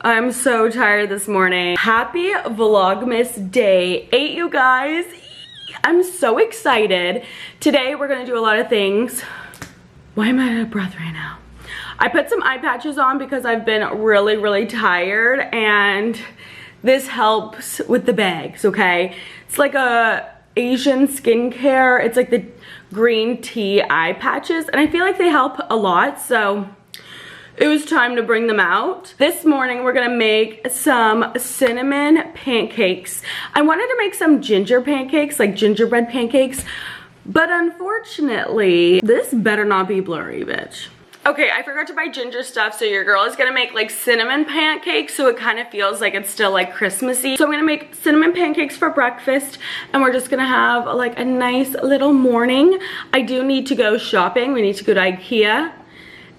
I'm so tired this morning. Happy Vlogmas day 8, you guys. I'm so excited. Today we're gonna do a lot of things. Why am I out of breath right now? I put some eye patches on because I've been really tired, and this helps with the bags, okay? It's like a Asian skincare. It's like the green tea eye patches, and I feel like they help a lot, so it was time to bring them out. This morning we're gonna make some cinnamon pancakes. I wanted to make some ginger pancakes, like gingerbread pancakes, but unfortunately, this better not be blurry, bitch. Okay, I forgot to buy ginger stuff, so your girl is gonna make like cinnamon pancakes, so it kind of feels like it's still like Christmassy. So I'm gonna make cinnamon pancakes for breakfast, and we're just gonna have like a nice little morning. I do need to go shopping. We need to go to IKEA.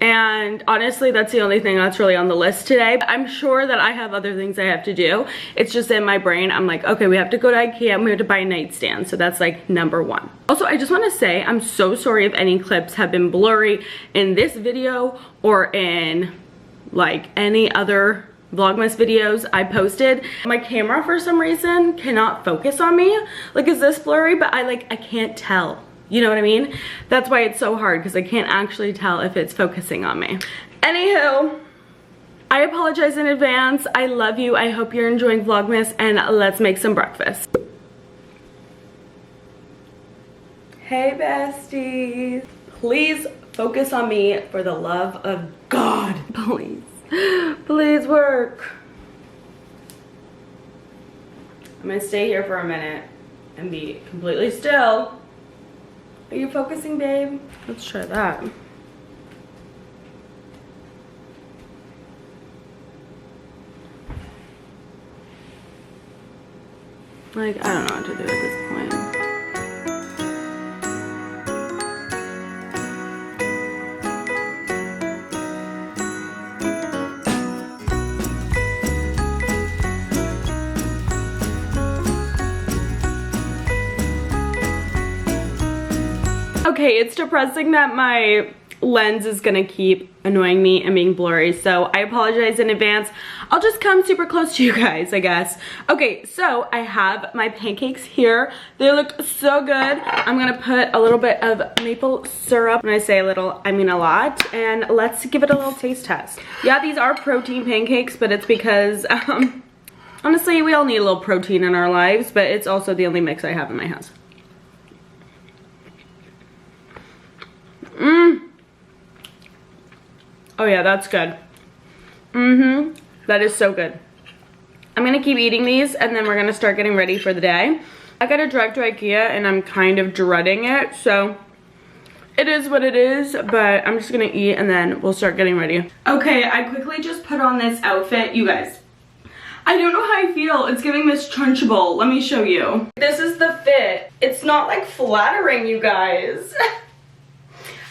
And honestly, that's the only thing that's really on the list today. I'm sure that I have other things I have to do. It's just in my brain. I'm like, okay, we have to go to IKEA and we have to buy a nightstand. So that's like #1. Also, I just want to say I'm so sorry if any clips have been blurry in this video or in like any other Vlogmas videos I posted. My camera for some reason cannot focus on me. Like, is this blurry? But I can't tell. You know what I mean? That's why it's so hard, because I can't actually tell if it's focusing on me. Anywho, I apologize in advance. I love you. I hope you're enjoying Vlogmas, and let's make some breakfast. Hey besties. Please focus on me for the love of God. Please. Please work. I'm gonna stay here for a minute and be completely still. Are you focusing, babe? Let's try that. Like, I don't know what to do at this point. Okay, it's depressing that my lens is gonna keep annoying me and being blurry, so I apologize in advance. I'll just come super close to you guys, I guess. Okay, so I have my pancakes here. They look so good. I'm gonna put a little bit of maple syrup. When I say a little, I mean a lot. And let's give it a little taste test. Yeah, these are protein pancakes, but it's because, honestly, we all need a little protein in our lives, but it's also the only mix I have in my house. Oh yeah, that's good. That is so good. I'm gonna keep eating these, and then we're gonna start getting ready for the day. I gotta drive to IKEA, and I'm kind of dreading it, so it is what it is, but I'm just gonna eat, and then we'll start getting ready. Okay, I quickly just put on this outfit. You guys, I don't know how I feel. It's giving Miss Trunchbull. Let me show you. This is the fit. It's not like flattering, you guys.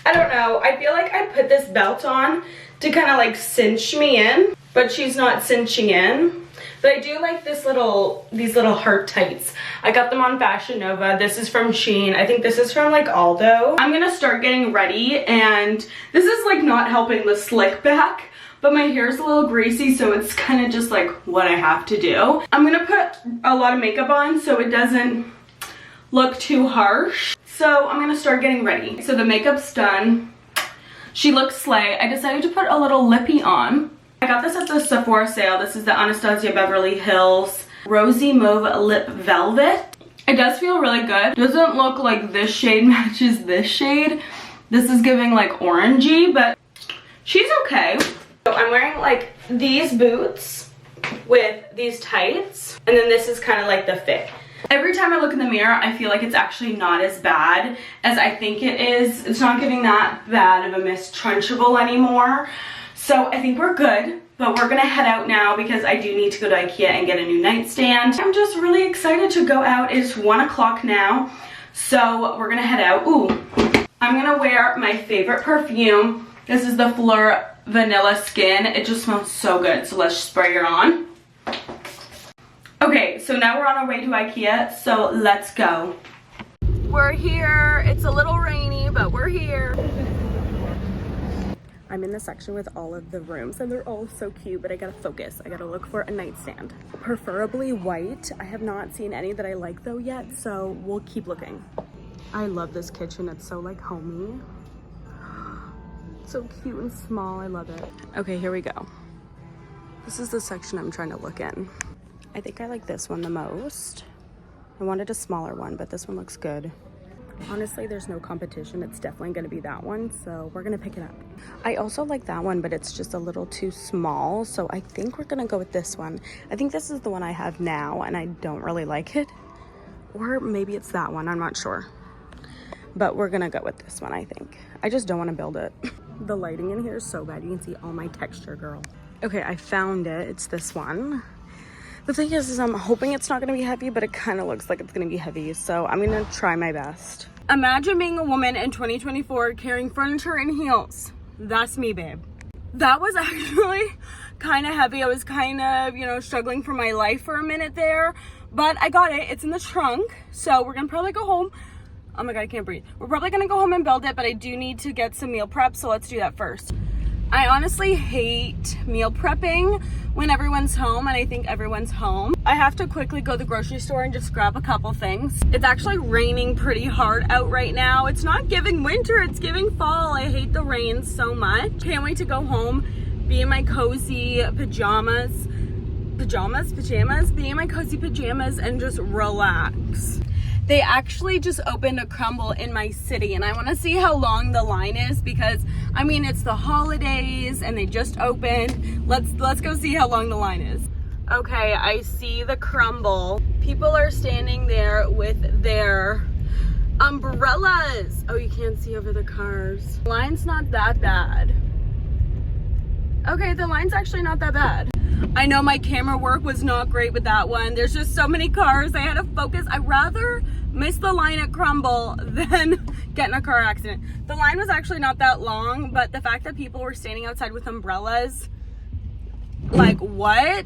I don't know. I feel like I put this belt on to kind of like cinch me in, but she's not cinching in. But I do like these little heart tights. I got them on Fashion Nova. This is from Shein. I think this is from like Aldo. I'm gonna start getting ready, and this is like not helping the slick back, but my hair's a little greasy, so it's kind of just like what I have to do. I'm gonna put a lot of makeup on so it doesn't look too harsh. So I'm gonna start getting ready. So the makeup's done. She looks slay. I decided to put a little lippy on. I got this at the Sephora sale. This is the Anastasia Beverly Hills Rosy Mauve Lip Velvet. It does feel really good. Doesn't look like this shade matches this shade. This is giving like orangey, but she's okay. So I'm wearing like these boots with these tights, and then this is kind of like the fit. Every time I look in the mirror, I feel like it's actually not as bad as I think it is. It's not giving that bad of a Miss Trunchbull anymore. So I think we're good, but we're gonna head out now because I do need to go to IKEA and get a new nightstand. I'm just really excited to go out. It's 1 o'clock now, so we're gonna head out. Ooh, I'm gonna wear my favorite perfume. This is the Fleur Vanilla Skin. It just smells so good, so let's spray her on. Okay, so now we're on our way to IKEA, so let's go. We're here. It's a little rainy, but we're here. I'm in the section with all of the rooms and they're all so cute, but I gotta focus. I gotta look for a nightstand. Preferably white. I have not seen any that I like though yet, so we'll keep looking. I love this kitchen. It's so like homey. So cute and small. I love it. Okay, here we go. This is the section I'm trying to look in. I think I like this one the most. I wanted a smaller one, but this one looks good. Honestly, there's no competition. It's definitely going to be that one, so we're going to pick it up. I also like that one, but it's just a little too small, so I think we're going to go with this one. I think this is the one I have now, and I don't really like it. Or maybe it's that one. I'm not sure. But we're going to go with this one, I think. I just don't want to build it. The lighting in here is so bad. You can see all my texture, girl. Okay, I found it. It's this one. The thing is I'm hoping it's not gonna be heavy, but it kind of looks like it's gonna be heavy, so I'm gonna try my best. Imagine being a woman in 2024 carrying furniture in heels. That's me, babe. That was actually kind of heavy. I was kind of, you know, struggling for my life for a minute there, but I got it. It's in the trunk, so we're gonna probably go home. Oh my God, I can't breathe. We're probably gonna go home and build it, but I do need to get some meal prep, so let's do that first. I honestly hate meal prepping when everyone's home, and I think everyone's home. I have to quickly go to the grocery store and just grab a couple things. It's actually raining pretty hard out right now. It's not giving winter, it's giving fall. I hate the rain so much. Can't wait to go home, be in my cozy pajamas, be in my cozy pajamas and just relax. They actually just opened a Crumble in my city, and I want to see how long the line is because, I mean, it's the holidays and they just opened. Let's go see how long the line is. Okay, I see the Crumble. People are standing there with their umbrellas. Oh, you can't see over the cars. The line's not that bad. Okay, the line's actually not that bad. I know my camera work was not great with that one. There's just so many cars. I had to focus. I'd rather miss the line at Crumble than get in a car accident. The line was actually not that long, but the fact that people were standing outside with umbrellas, like what?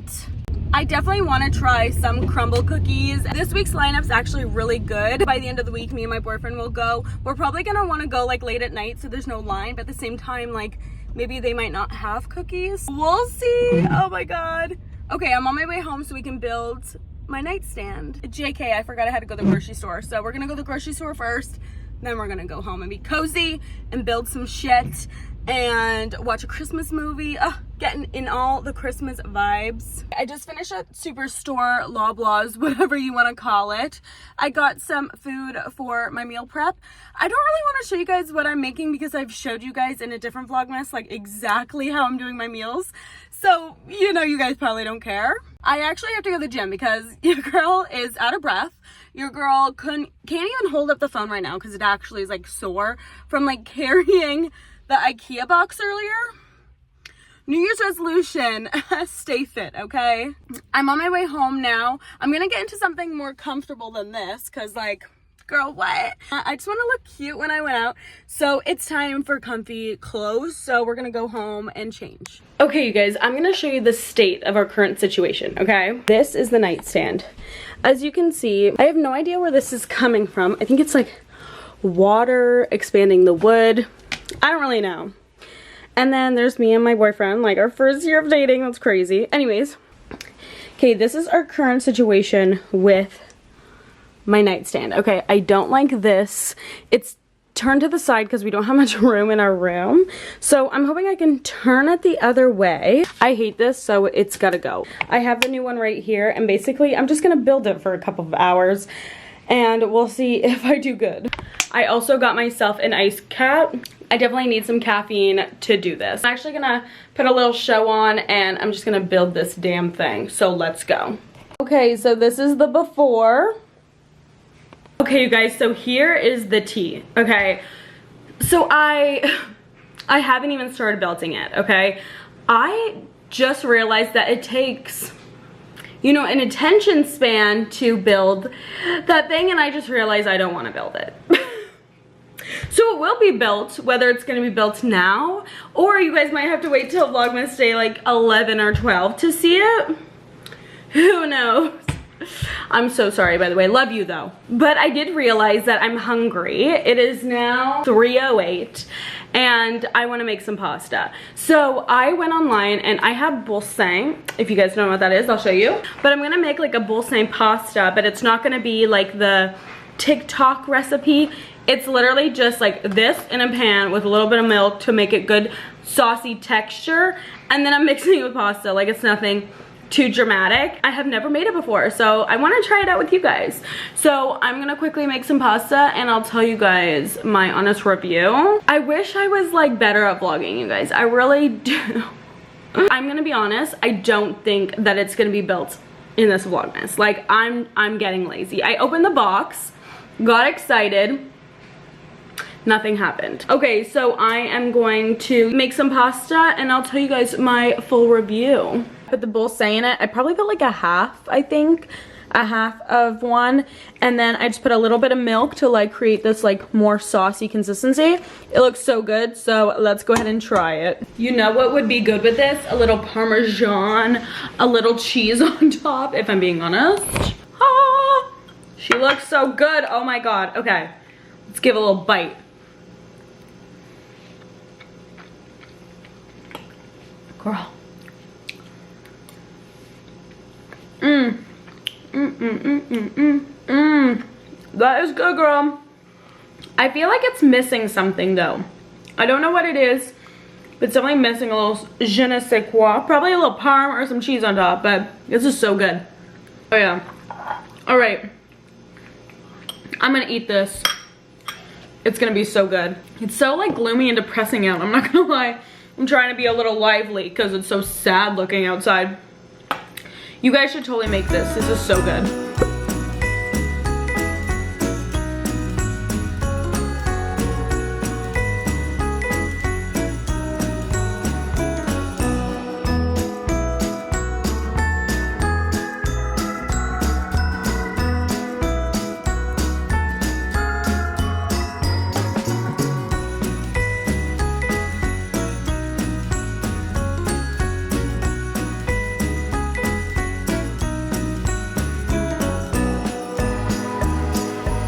I definitely want to try some Crumble cookies. This week's lineup's actually really good. By the end of the week, me and my boyfriend will go. We're probably gonna want to go like late at night so there's no line, but at the same time, like maybe they might not have cookies. We'll see. Oh my God. Okay, I'm on my way home so we can build my nightstand. JK, I forgot I had to go to the grocery store. So we're gonna go to the grocery store first, then we're gonna go home and be cozy and build some shit and watch a Christmas movie. Getting in all the Christmas vibes. I just finished at Superstore, Loblaws, whatever you want to call it. I got some food for my meal prep. I don't really want to show you guys what I'm making because I've showed you guys in a different Vlogmas like exactly how I'm doing my meals. So, you know, you guys probably don't care. I actually have to go to the gym because your girl is out of breath. Your girl can't even hold up the phone right now because it actually is like sore from like carrying the IKEA box earlier. New Year's resolution, stay fit, okay? I'm on my way home now. I'm gonna get into something more comfortable than this because like, girl, what? I just wanna look cute when I went out. So it's time for comfy clothes. So we're gonna go home and change. Okay, you guys, I'm gonna show you the state of our current situation, okay? This is the nightstand. As you can see, I have no idea where this is coming from. I think it's like water expanding the wood. I don't really know. And then there's me and my boyfriend, like our first year of dating. That's crazy. Anyways, okay, this is our current situation with my nightstand. Okay, I don't like this. It's turned to the side because we don't have much room in our room. So I'm hoping I can turn it the other way. I hate this, so it's gotta go. I have the new one right here, and basically I'm just gonna build it for a couple of hours and we'll see if I do good. I also got myself an ice cap. I definitely need some caffeine to do this. I'm actually gonna put a little show on and I'm just gonna build this damn thing. So let's go. Okay, so this is the before. Okay, you guys, so here is the tea, okay? So I haven't even started building it, okay? I just realized that it takes, you know, an attention span to build that thing, and I just realized I don't wanna build it. So it will be built, whether it's gonna be built now, or you guys might have to wait till Vlogmas day like 11 or 12 to see it. Who knows? I'm so sorry, by the way. Love you though. But I did realize that I'm hungry. It is now 3:08 and I want to make some pasta. So I went online and I have bolseng. If you guys don't know what that is, I'll show you. But I'm gonna make like a bolseng pasta, but it's not gonna be like the TikTok recipe. It's literally just like this in a pan with a little bit of milk to make it good saucy texture, and then I'm mixing it with pasta. Like, it's nothing too dramatic. I have never made it before, so I want to try it out with you guys. So I'm gonna quickly make some pasta and I'll tell you guys my honest review. I wish I was like better at vlogging, you guys. I really do. I'm gonna be honest, I don't think that it's gonna be built in this Vlogmas. Like, I'm getting lazy. I opened the box, got excited, nothing happened. Okay, so I am going to make some pasta and I'll tell you guys my full review. Put the bolseng in it. I probably put like a half, I think. A half of one. And then I just put a little bit of milk to like create this like more saucy consistency. It looks so good, so let's go ahead and try it. You know what would be good with this? A little Parmesan, a little cheese on top, if I'm being honest. Ah, she looks so good. Oh my God. Okay, let's give a little bite. Girl. That is good, girl. I feel like it's missing something though. I don't know what it is, but it's definitely missing a little je ne sais quoi. Probably a little parm or some cheese on top, but this is so good. Oh yeah. All right. I'm gonna eat this. It's gonna be so good. It's so like gloomy and depressing out. I'm not gonna lie. I'm trying to be a little lively because it's so sad looking outside. You guys should totally make this. This is so good.